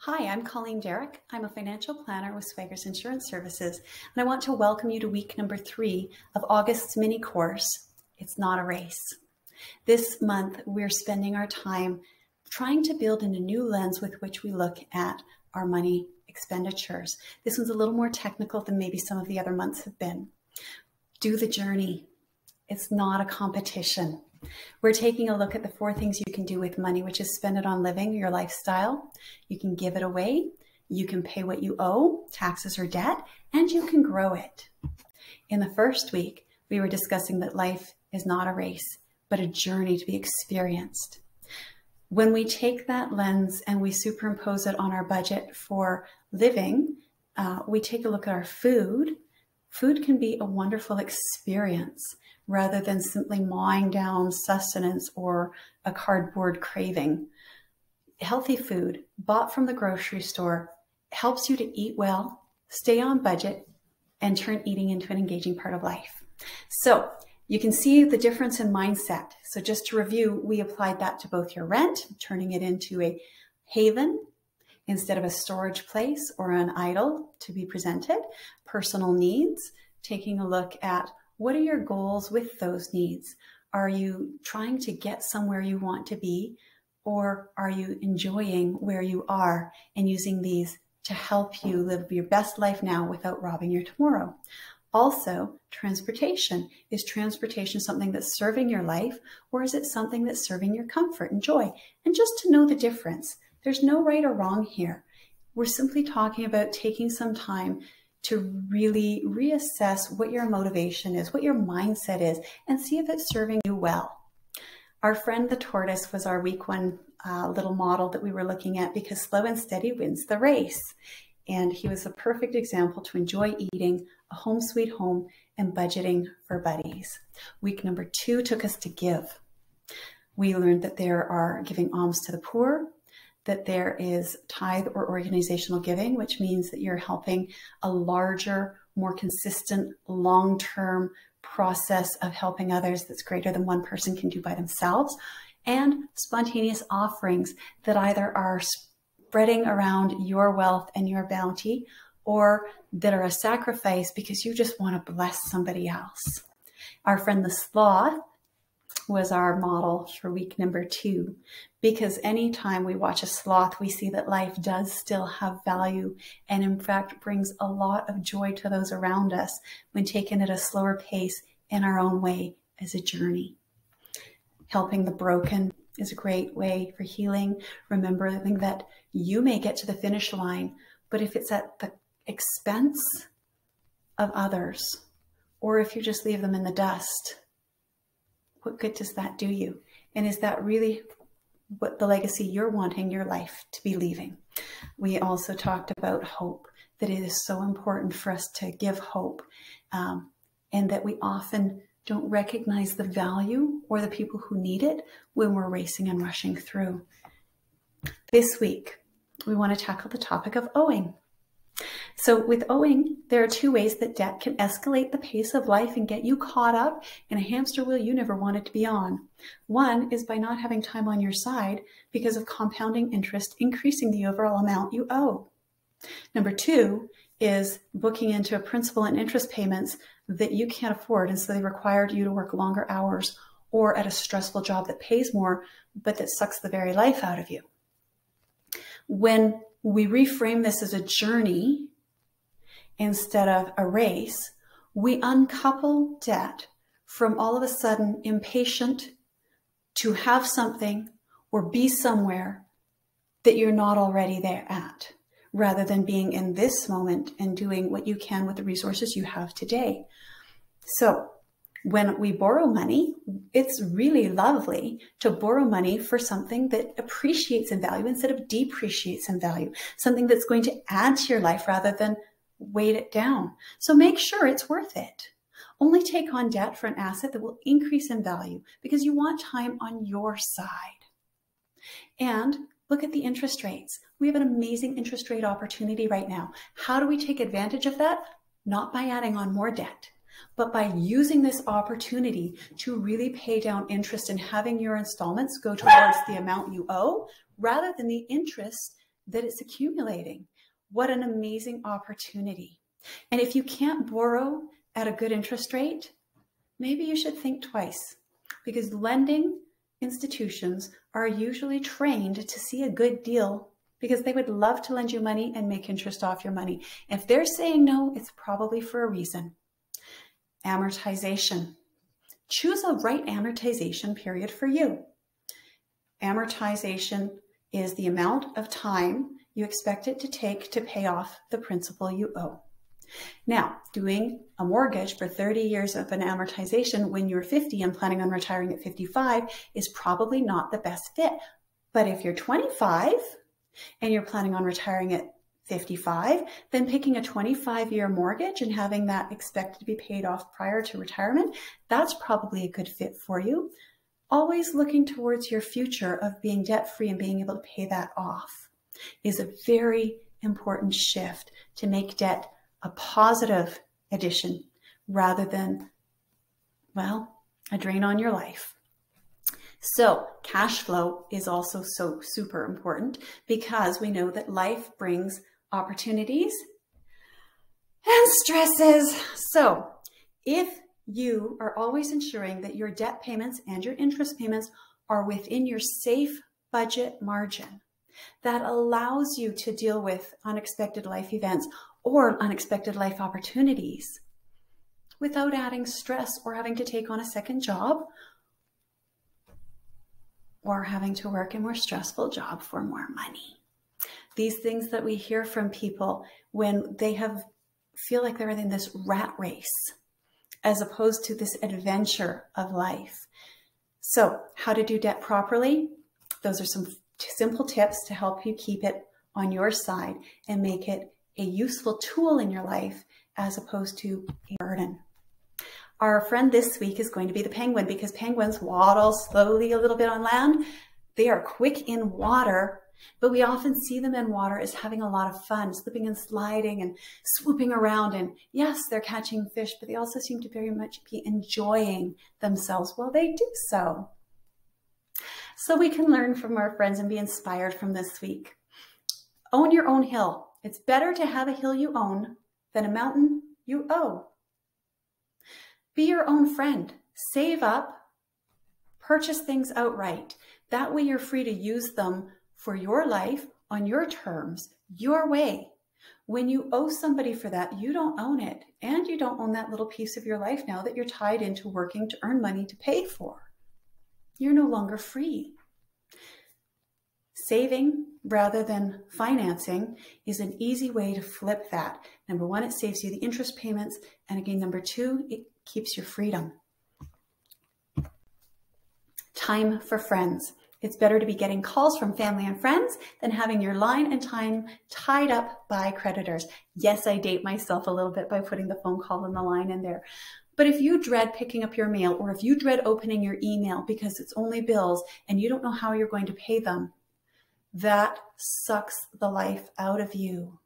Hi, I'm Colleen Derrick. I'm a financial planner with Swaggers Insurance Services, and I want to welcome you to week number 3 of August's mini course, It's Not a Race. This month, we're spending our time trying to build in a new lens with which we look at our money expenditures. This one's a little more technical than maybe some of the other months have been. Do the journey. It's not a competition. We're taking a look at the 4 things you can do with money, which is spend it on living your lifestyle. You can give it away. You can pay what you owe, taxes or debt, and you can grow it. In the first week, we were discussing that life is not a race, but a journey to be experienced. When we take that lens and we superimpose it on our budget for living, we take a look at our food. Food can be a wonderful experience rather than simply mowing down sustenance or a cardboard craving. Healthy food bought from the grocery store helps you to eat well, stay on budget, and turn eating into an engaging part of life. So you can see the difference in mindset. So just to review, we applied that to both your rent, turning it into a haven instead of a storage place or an idol to be presented. Personal needs, taking a look at what are your goals with those needs? Are you trying to get somewhere you want to be, or are you enjoying where you are and using these to help you live your best life now without robbing your tomorrow? Also, transportation. Is transportation something that's serving your life, or is it something that's serving your comfort and joy? And just to know the difference, there's no right or wrong here. We're simply talking about taking some time to really reassess what your motivation is, what your mindset is, and see if it's serving you well. Our friend the Tortoise was our week 1 little model that we were looking at, because slow and steady wins the race. And he was a perfect example to enjoy eating, a home sweet home, and budgeting for buddies. Week number 2 took us to give. We learned that there are giving alms to the poor, that there is tithe or organizational giving, which means that you're helping a larger, more consistent, long-term process of helping others that's greater than one person can do by themselves, and spontaneous offerings that either are spreading around your wealth and your bounty, or that are a sacrifice because you just want to bless somebody else. Our friend the sloth was our model for week number 2, because anytime we watch a sloth, we see that life does still have value, and in fact brings a lot of joy to those around us when taken at a slower pace in our own way as a journey. Helping the broken is a great way for healing. Remembering that you may get to the finish line, but if it's at the expense of others, or if you just leave them in the dust, what good does that do you? And is that really what the legacy you're wanting your life to be leaving? We also talked about hope, that it is so important for us to give hope, and that we often don't recognize the value or the people who need it when we're racing and rushing through. This week, we want to tackle the topic of owing. So with owing, there are 2 ways that debt can escalate the pace of life and get you caught up in a hamster wheel you never wanted to be on. One is by not having time on your side because of compounding interest, increasing the overall amount you owe. Number 2 is booking into principal and interest payments that you can't afford, and so they required you to work longer hours or at a stressful job that pays more, but that sucks the very life out of you. When we reframe this as a journey instead of a race, we uncouple debt from all of a sudden impatient to have something or be somewhere that you're not already there at, rather than being in this moment and doing what you can with the resources you have today. So when we borrow money, it's really lovely to borrow money for something that appreciates in value instead of depreciates in value, something that's going to add to your life rather than weight it down. So make sure it's worth it. Only take on debt for an asset that will increase in value because you want time on your side. And look at the interest rates. We have an amazing interest rate opportunity right now. How do we take advantage of that? Not by adding on more debt, but by using this opportunity to really pay down interest and having your installments go towards the amount you owe rather than the interest that it's accumulating. What an amazing opportunity. And if you can't borrow at a good interest rate, maybe you should think twice, because lending institutions are usually trained to see a good deal because they would love to lend you money and make interest off your money. If they're saying no, it's probably for a reason. Amortization. Choose a right amortization period for you. Amortization is the amount of time you expect it to take to pay off the principal you owe. Now, doing a mortgage for 30 years of an amortization when you're 50 and planning on retiring at 55 is probably not the best fit. But if you're 25 and you're planning on retiring at 55, then picking a 25-year mortgage and having that expected to be paid off prior to retirement, that's probably a good fit for you. Always looking towards your future of being debt-free and being able to pay that off is a very important shift to make debt a positive addition rather than, well, a drain on your life. So cash flow is also so super important because we know that life brings opportunities and stresses. So if you are always ensuring that your debt payments and your interest payments are within your safe budget margin, that allows you to deal with unexpected life events or unexpected life opportunities without adding stress or having to take on a second job or having to work a more stressful job for more money. These things that we hear from people when they feel like they're in this rat race as opposed to this adventure of life. So how to do debt properly? Those are some simple tips to help you keep it on your side and make it a useful tool in your life as opposed to a burden. Our friend this week is going to be the penguin because penguins waddle slowly a little bit on land. They are quick in water, but we often see them in water as having a lot of fun, slipping and sliding and swooping around. And yes, they're catching fish, but they also seem to very much be enjoying themselves while they do so. So we can learn from our friends and be inspired from this week. Own your own hill. It's better to have a hill you own than a mountain you owe. Be your own friend. Save up. Purchase things outright. That way you're free to use them for your life on your terms, your way. When you owe somebody for that, you don't own it. And you don't own that little piece of your life now that you're tied into working to earn money to pay for. You're no longer free. Saving rather than financing is an easy way to flip that. Number one, it saves you the interest payments. And again, number two, it keeps your freedom. Time for friends. It's better to be getting calls from family and friends than having your line and time tied up by creditors. Yes, I date myself a little bit by putting the phone call and the line in there. But if you dread picking up your mail or if you dread opening your email because it's only bills and you don't know how you're going to pay them, that sucks the life out of you,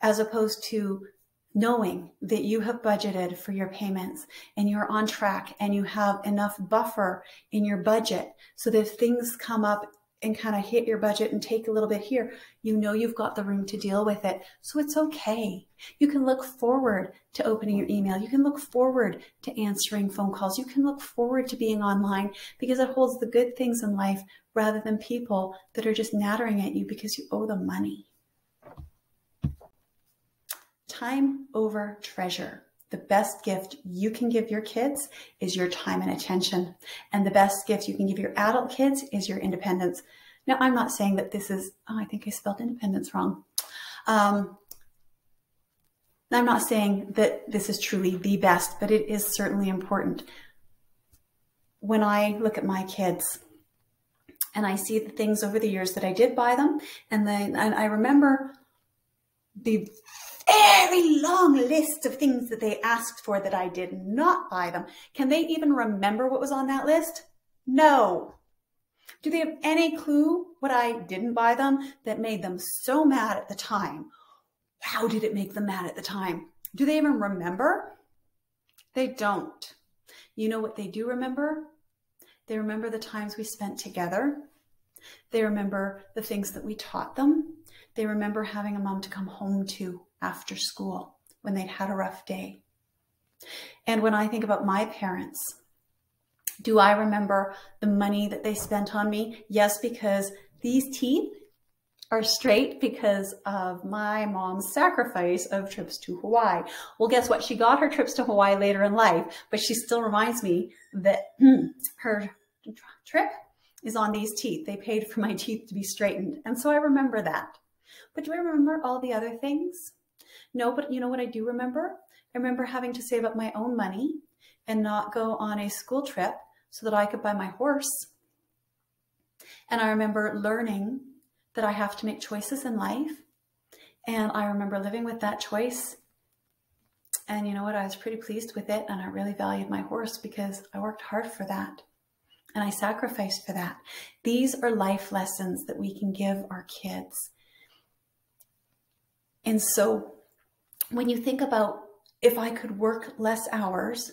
as opposed to knowing that you have budgeted for your payments and you're on track and you have enough buffer in your budget so that if things come up and kind of hit your budget and take a little bit here, you know you've got the room to deal with it. So it's okay. You can look forward to opening your email. You can look forward to answering phone calls. You can look forward to being online because it holds the good things in life rather than people that are just nattering at you because you owe them money. Time over treasure. The best gift you can give your kids is your time and attention. And the best gift you can give your adult kids is your independence. Now, I'm not saying that this is, I think I spelled independence wrong. I'm not saying that this is truly the best, but it is certainly important. When I look at my kids and I see the things over the years that I did buy them, and I remember the very long list of things that they asked for that I did not buy them. Can they even remember what was on that list? No. Do they have any clue what I didn't buy them that made them so mad at the time? How did it make them mad at the time? Do they even remember? They don't. You know what they do remember? They remember the times we spent together. They remember the things that we taught them. They remember having a mom to come home to after school when they'd had a rough day. And when I think about my parents, do I remember the money that they spent on me? Yes, because these teeth are straight because of my mom's sacrifice of trips to Hawaii. Well, guess what? She got her trips to Hawaii later in life, but she still reminds me that her trip is on these teeth. They paid for my teeth to be straightened. And so I remember that. But do I remember all the other things? No, but you know what I do remember? I remember having to save up my own money and not go on a school trip so that I could buy my horse. And I remember learning that I have to make choices in life. And I remember living with that choice. And you know what? I was pretty pleased with it. And I really valued my horse because I worked hard for that. And I sacrificed for that. These are life lessons that we can give our kids. And so when you think about, if I could work less hours,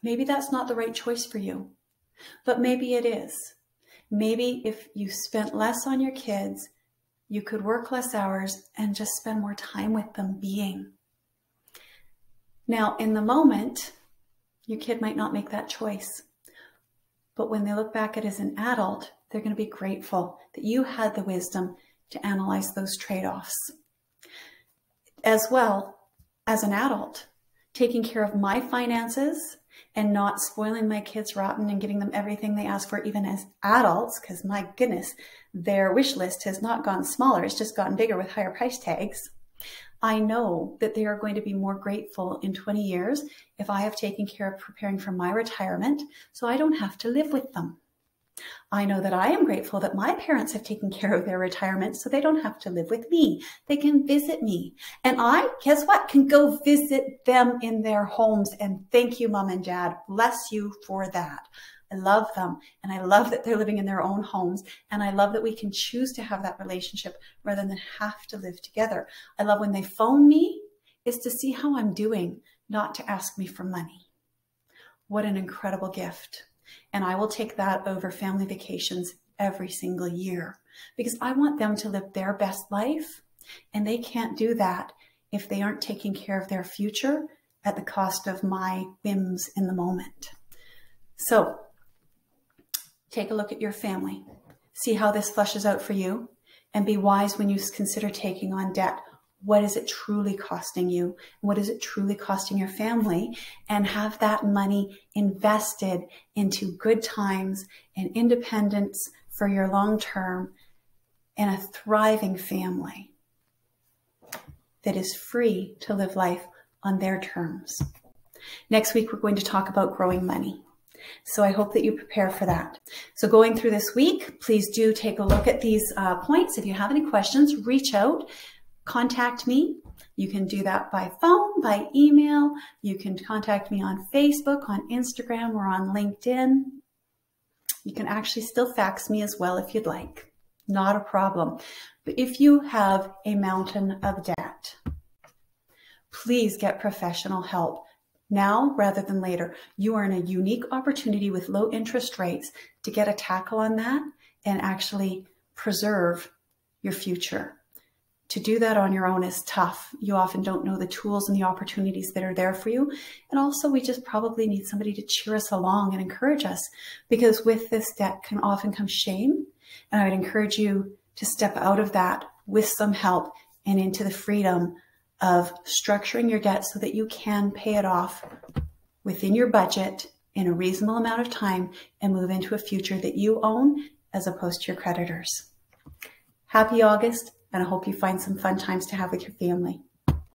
maybe that's not the right choice for you, but maybe it is. Maybe if you spent less on your kids, you could work less hours and just spend more time with them being. Now, in the moment, your kid might not make that choice, but when they look back at it as an adult, they're going to be grateful that you had the wisdom to analyze those trade-offs. As well, as an adult, taking care of my finances and not spoiling my kids rotten and getting them everything they ask for, even as adults, because my goodness, their wish list has not gotten smaller. It's just gotten bigger with higher price tags. I know that they are going to be more grateful in 20 years if I have taken care of preparing for my retirement so I don't have to live with them. I know that I am grateful that my parents have taken care of their retirement so they don't have to live with me. They can visit me. And I, guess what, can go visit them in their homes. And thank you, Mom and Dad. Bless you for that. I love them. And I love that they're living in their own homes. And I love that we can choose to have that relationship rather than have to live together. I love when they phone me is to see how I'm doing, not to ask me for money. What an incredible gift. And I will take that over family vacations every single year because I want them to live their best life. And they can't do that if they aren't taking care of their future at the cost of my whims in the moment. So take a look at your family, see how this flushes out for you, and be wise when you consider taking on debt. What is it truly costing you? What is it truly costing your family? And have that money invested into good times and independence for your long term and a thriving family that is free to live life on their terms. Next week, we're going to talk about growing money. So I hope that you prepare for that. So going through this week, please do take a look at these points. If you have any questions, reach out. Contact me. You can do that by phone, by email. You can contact me on Facebook, on Instagram, or on LinkedIn. You can actually still fax me as well if you'd like. Not a problem. But if you have a mountain of debt, please get professional help now rather than later. You are in a unique opportunity with low interest rates to get a tackle on that and actually preserve your future. To do that on your own is tough. You often don't know the tools and the opportunities that are there for you. And also we just probably need somebody to cheer us along and encourage us, because with this debt can often come shame. And I would encourage you to step out of that with some help and into the freedom of structuring your debt so that you can pay it off within your budget in a reasonable amount of time and move into a future that you own as opposed to your creditors. Happy August. And I hope you find some fun times to have with your family.